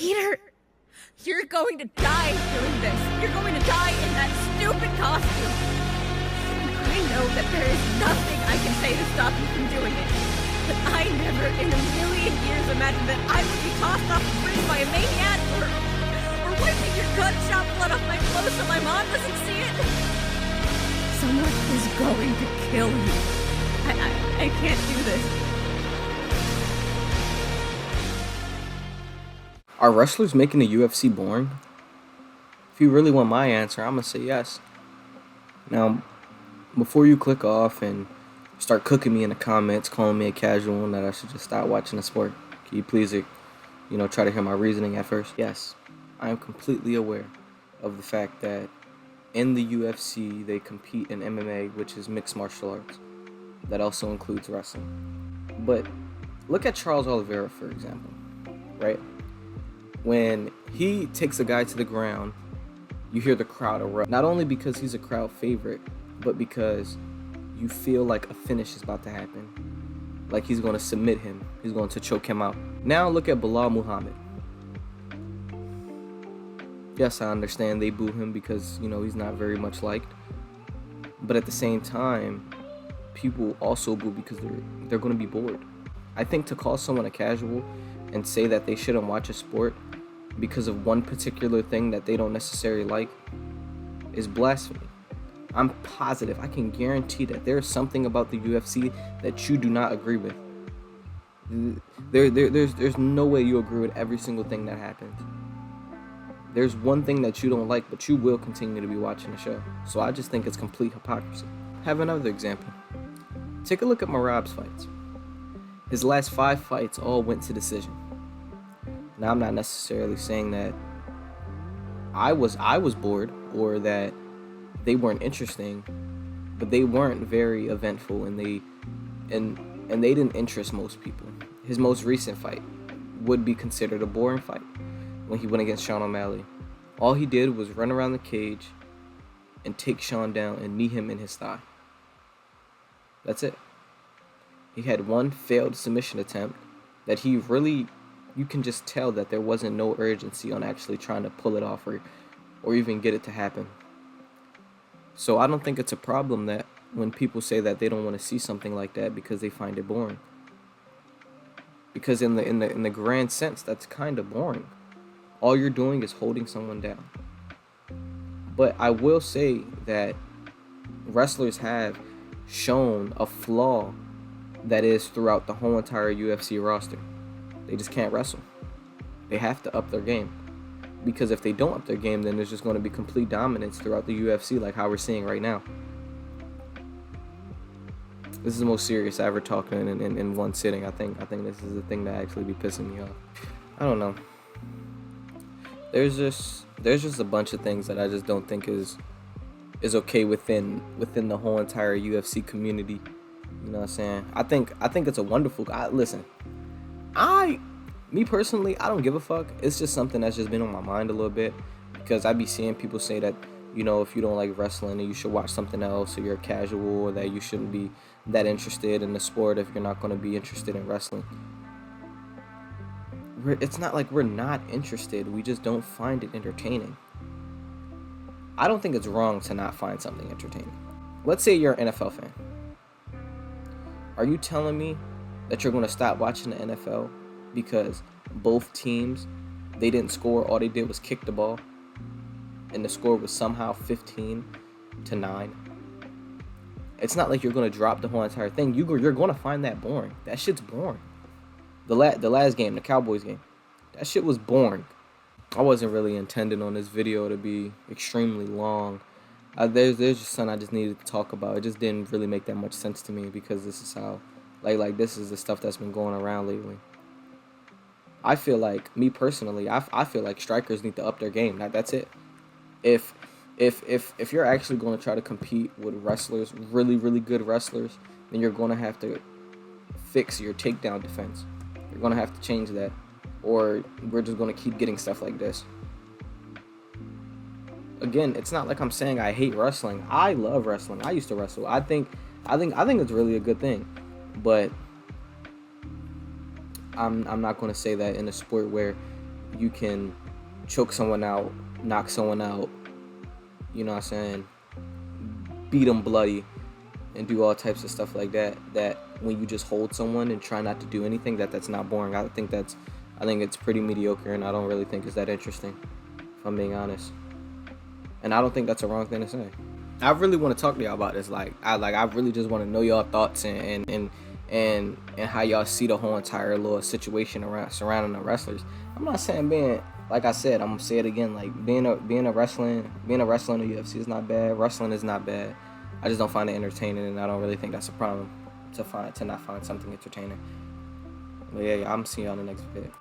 Peter, you're going to die doing this. You're going to die in that stupid costume. I know that there is nothing I can say to stop you from doing it. But I never in a million years imagined that I would be tossed off a bridge by a maniac or wiping your gunshot blood off my clothes so my mom doesn't see it. Someone is going to kill you. I can't do this. Are wrestlers making the UFC boring? If you really want my answer, I'm going to say yes. Now, before you click off and start cooking me in the comments, calling me a casual and that I should just stop watching the sport, can you please, try to hear my reasoning at first? Yes, I am completely aware of the fact that in the UFC, they compete in MMA, which is mixed martial arts. That also includes wrestling. But look at Charles Oliveira, for example, right? When he takes a guy to the ground, you hear the crowd erupt. Not only because he's a crowd favorite, but because you feel like a finish is about to happen. Like he's going to submit him. He's going to choke him out. Now look at Bilal Muhammad. Yes, I understand they boo him because, he's not very much liked. But at the same time, people also boo because they're going to be bored. I think to call someone a casual and say that they shouldn't watch a sport because of one particular thing that they don't necessarily like is blasphemy. I'm positive, I can guarantee that there's something about the UFC that you do not agree with. There's no way you agree with every single thing that happens. There's one thing that you don't like, but you will continue to be watching the show. So I just think it's complete hypocrisy. Have another example. Take a look at Merab's fights. His last 5 fights all went to decision. Now I'm not necessarily saying that I was bored or that they weren't interesting, but they weren't very eventful and they didn't interest most people. His most recent fight would be considered a boring fight when he went against Sean O'Malley. All he did was run around the cage and take Sean down and knee him in his thigh. That's it. He had one failed submission attempt that you can just tell that there wasn't no urgency on actually trying to pull it off or even get it to happen. So I don't think it's a problem that when people say that they don't want to see something like that because they find it boring. Because in the grand sense, that's kind of boring. All you're doing is holding someone down. But I will say that wrestlers have shown a flaw that is throughout the whole entire UFC roster. They just can't wrestle. They have to up their game. Because if they don't up their game, then there's just going to be complete dominance throughout the UFC like how we're seeing right now. This is the most serious I ever talked in one sitting. I think this is the thing that actually be pissing me off. I don't know. There's just a bunch of things that I just don't think is okay within the whole entire UFC community. You know what I'm saying? I think it's a wonderful guy. Listen, me personally, I don't give a fuck. It's just something that's just been on my mind a little bit because I be seeing people say that, if you don't like wrestling, then you should watch something else, or you're a casual, or that you shouldn't be that interested in the sport if you're not going to be interested in wrestling. It's not like we're not interested. We just don't find it entertaining. I don't think it's wrong to not find something entertaining. Let's say you're an NFL fan. Are you telling me that you're going to stop watching the NFL because both teams, they didn't score, all they did was kick the ball, and the score was somehow 15-9? It's not like you're going to drop the whole entire thing. You're going to find that boring. That shit's boring. The last game, the Cowboys game, that shit was boring. I wasn't really intending on this video to be extremely long. There's just something I just needed to talk about. It just didn't really make that much sense to me because this is how, like this is the stuff that's been going around lately. I feel like, me personally, I feel like strikers need to up their game. That's it. If you're actually going to try to compete with wrestlers, really, really good wrestlers, then you're going to have to fix your takedown defense. You're going to have to change that, or we're just going to keep getting stuff like this. Again, it's not like I'm saying I hate wrestling. I love wrestling. I used to wrestle. I think it's really a good thing, but I'm not going to say that in a sport where you can choke someone out, knock someone out, you know what I'm saying, beat them bloody, and do all types of stuff like that, that when you just hold someone and try not to do anything, that's not boring. I think it's pretty mediocre, and I don't really think it's that interesting, if I'm being honest. And I don't think that's a wrong thing to say. I really want to talk to y'all about this. I really just want to know y'all thoughts and how y'all see the whole entire little situation surrounding the wrestlers. I'm not saying like I said, I'm gonna say it again. Like being a wrestler in the UFC is not bad. Wrestling is not bad. I just don't find it entertaining, and I don't really think that's a problem to not find something entertaining. But yeah, I'm seeing y'all in the next video.